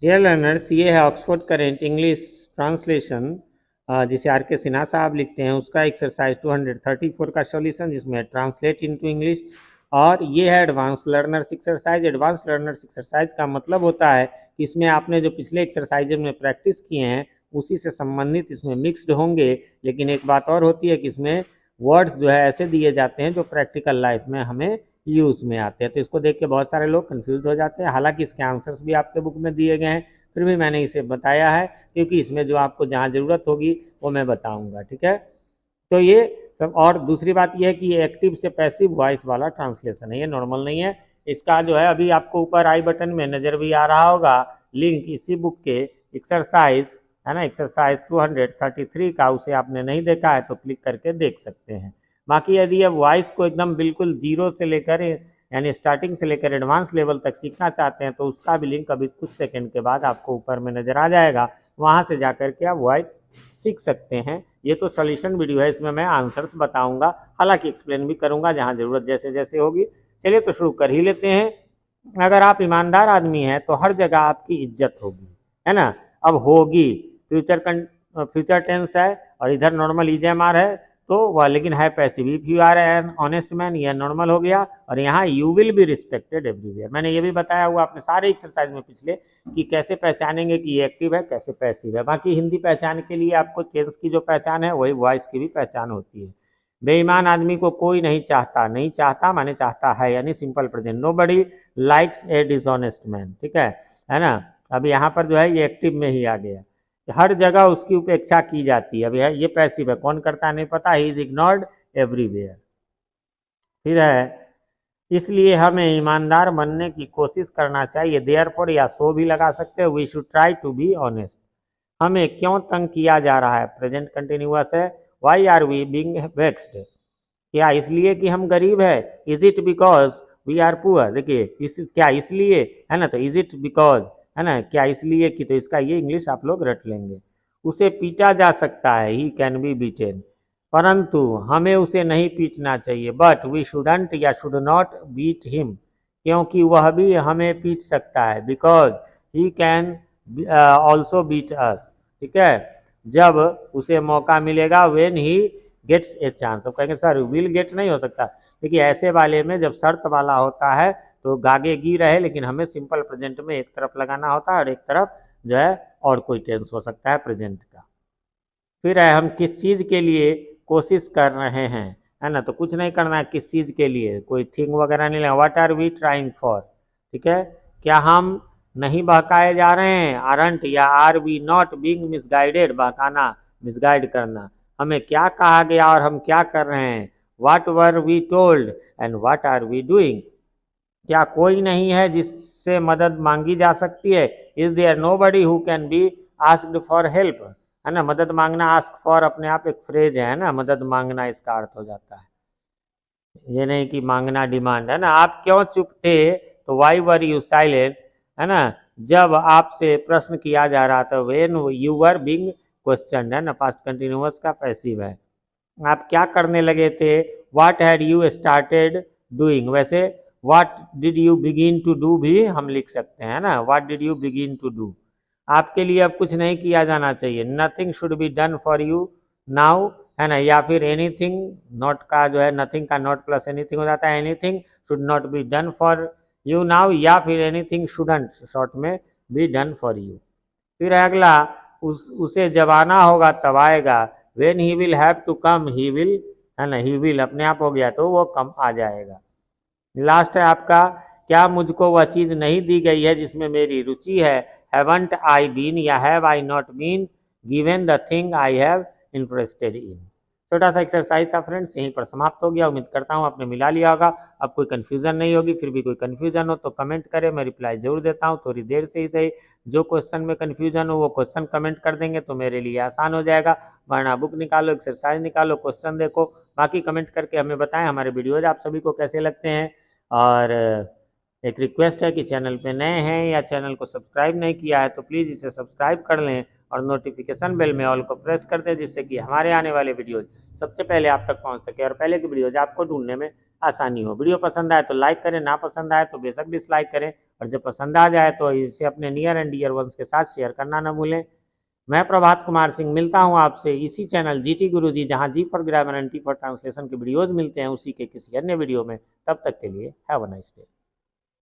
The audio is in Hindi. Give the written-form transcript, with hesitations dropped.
डियर लर्नर्स, ये है ऑक्सफोर्ड करेंट इंग्लिश ट्रांसलेशन जिसे आर के सिन्हा साहब लिखते हैं, उसका एक्सरसाइज 234 का सॉल्यूशन जिसमें ट्रांसलेट इनटू इंग्लिश। और ये है advance learners exercise. Advance learners exercise का मतलब होता है कि इसमें आपने जो पिछले एक्सरसाइज में प्रैक्टिस किए हैं उसी से संबंधित इसमें मिक्स्ड होंगे, लेकिन एक बात और होती है कि इसमें वर्ड्स जो है ऐसे दिए जाते हैं जो प्रैक्टिकल लाइफ में हमें यूज़ में आते हैं। तो इसको देख के बहुत सारे लोग कंफ्यूज हो जाते हैं। हालांकि इसके आंसर्स भी आपके बुक में दिए गए हैं, फिर भी मैंने इसे बताया है क्योंकि इसमें जो आपको जहाँ ज़रूरत होगी वो मैं बताऊंगा। ठीक है, तो ये सब। और दूसरी बात यह है कि ये एक्टिव से पैसिव वॉइस वाला ट्रांसलेशन है, ये नॉर्मल नहीं है। इसका जो है अभी आपको ऊपर आई बटन में नज़र भी आ रहा होगा लिंक इसी बुक के एक्सरसाइज है ना, एक्सरसाइज 233 का, उसे आपने नहीं देखा है तो क्लिक करके देख सकते हैं। बाकी यदि आप वॉइस को एकदम बिल्कुल जीरो से लेकर यानी स्टार्टिंग से लेकर एडवांस लेवल तक सीखना चाहते हैं तो उसका भी लिंक अभी कुछ सेकंड के बाद आपको ऊपर में नज़र आ जाएगा, वहाँ से जाकर के आप वॉइस सीख सकते हैं। ये तो सॉल्यूशन वीडियो है, इसमें मैं आंसर्स बताऊंगा, हालांकि एक्सप्लेन भी करूंगा जहाँ ज़रूरत जैसे जैसे होगी। चलिए तो शुरू कर ही लेते हैं। अगर आप ईमानदार आदमी हैं तो हर जगह आपकी इज्जत होगी, है ना। अब होगी फ्यूचर टेंस है और इधर नॉर्मल ईजेएमआर है तो वह, लेकिन है passive. If you are an honest man, यह नॉर्मल हो गया। और यहाँ you will be respected everywhere, मैंने ये भी बताया हुआ अपने सारे एक्सरसाइज में पिछले कि कैसे पहचानेंगे कि ये एक्टिव है कैसे पैसिव है। बाकी हिंदी पहचान के लिए आपको टेंस की जो पहचान है वही वॉइस की भी पहचान होती है। बेईमान आदमी को कोई नहीं चाहता, नहीं चाहता माने चाहता है, यानी सिंपल प्रेजेंट। नोबडी लाइक्स ए डिसऑनेस्ट मैन, ठीक है ना। अब यहाँ पर जो है ये एक्टिव में ही आ गया, हर जगह उसकी उपेक्षा की जाती है। अब ये पैसिव है, कौन करता है नहीं पता, ही इज इग्नोर्ड एवरीवेयर। फिर है इसलिए हमें ईमानदार बनने की कोशिश करना चाहिए, देयरफॉर या सो भी लगा सकते हैं, we should try to be honest. हमें क्यों तंग किया जा रहा है, प्रेजेंट कंटिन्यूअस है। Why are we being vexed, क्या इसलिए कि हम गरीब है। Is it because we are poor, देखिए क्या इसलिए है ना, तो इज इट बिकॉज है ना, क्या इसलिए कि, तो इसका ये इंग्लिश आप लोग रट लेंगे। उसे पीटा जा सकता है, ही कैन बी बीटेन, परंतु हमें उसे नहीं पीटना चाहिए। बट वी शुडंट या शुड नॉट बीट हिम, क्योंकि वह भी हमें पीट सकता है। Because he can also beat us, ठीक है, जब उसे मौका मिलेगा। When he gets a chance. अब कहेंगे सर विल गेट नहीं हो सकता, देखिए ऐसे वाले में जब शर्त वाला होता है तो गागे गी रहे, लेकिन हमें सिंपल प्रेजेंट में एक तरफ लगाना होता है और एक तरफ जो है और कोई टेंस हो सकता है प्रेजेंट का। फिर है हम किस चीज़ के लिए कोशिश कर रहे हैं, है ना, तो कुछ नहीं करना है, किस चीज़ के लिए, कोई थिंग वगैरह नहीं लेना। What are we trying for, ठीक है, क्या हम नहीं बहकाए जा रहे हैं, आरंट या are we not being misguided, बहकाना मिसगाइड करना। हमें क्या कहा गया और हम क्या कर रहे हैं, what were we told and what are we doing. क्या कोई नहीं है जिससे मदद मांगी जा सकती है, is there nobody who can be asked for help, है ना। मदद मांगना, आस्क फॉर अपने आप एक फ्रेज है ना, मदद मांगना इसका अर्थ हो जाता है, ये नहीं कि मांगना डिमांड, है ना। आप क्यों चुप थे, तो वाई वर यू साइलेंट, है ना, जब आपसे प्रश्न किया जा रहा था। When you were being question, है ना, पास्ट कंटिन्यूअस का पैसिव है। आप क्या करने लगे थे, what had you started doing, वैसे what did you begin to do भी हम लिख सकते हैं ना, what did you begin to do. आपके लिए अब कुछ नहीं किया जाना चाहिए, nothing should be done for you now, है ना, या फिर एनीथिंग, नॉट का जो है नथिंग का नॉट प्लस एनीथिंग हो जाता है, anything should not be done for you now, या फिर एनीथिंग शुडंट शॉर्ट में बी डन फॉर यू। फिर अगला उसे जब आना होगा तब आएगा, when he will have to come he will, है ना, ही विल अपने आप हो गया तो वो कम आ जाएगा। लास्ट है आपका, क्या मुझको वह चीज़ नहीं दी गई है जिसमें मेरी रुचि है, हैवंट आई बीन या have I not been given the thing I have interested in. छोटा सा एक्सरसाइज था फ्रेंड्स, यहीं पर समाप्त हो गया। उम्मीद करता हूँ आपने मिला लिया होगा, अब कोई कन्फ्यूजन नहीं होगी। फिर भी कोई कन्फ्यूजन हो तो कमेंट करें, मैं रिप्लाई जरूर देता हूँ, थोड़ी देर से ही सही। जो क्वेश्चन में कन्फ्यूजन हो वो क्वेश्चन कमेंट कर देंगे तो मेरे लिए आसान हो जाएगा, वरना बुक निकालो, एक्सरसाइज निकालो, क्वेश्चन देखो। बाकी कमेंट करके हमें बताएं हमारे वीडियोज आप सभी को कैसे लगते हैं। और एक रिक्वेस्ट है कि चैनल पे नए हैं या चैनल को सब्सक्राइब नहीं किया है तो प्लीज़ इसे सब्सक्राइब कर लें और नोटिफिकेशन बेल में ऑल को प्रेस कर दें, जिससे कि हमारे आने वाले वीडियोज सबसे पहले आप तक पहुंच सके और पहले की वीडियोज आपको ढूंढने में आसानी हो। वीडियो पसंद आए तो लाइक करें, ना पसंद आए तो बेशक डिसलाइक करें। और जब पसंद आ जाए तो इसे अपने नियर एंड डियर वंस के साथ शेयर करना न भूलें। मैं प्रभात कुमार सिंह मिलता हूं आपसे इसी चैनल जीटी गुरुजी, जहां G for grammar and T for translation के वीडियोज मिलते हैं, उसी के किसी अन्य वीडियो में। तब तक के लिए हैव अ नाइस डे।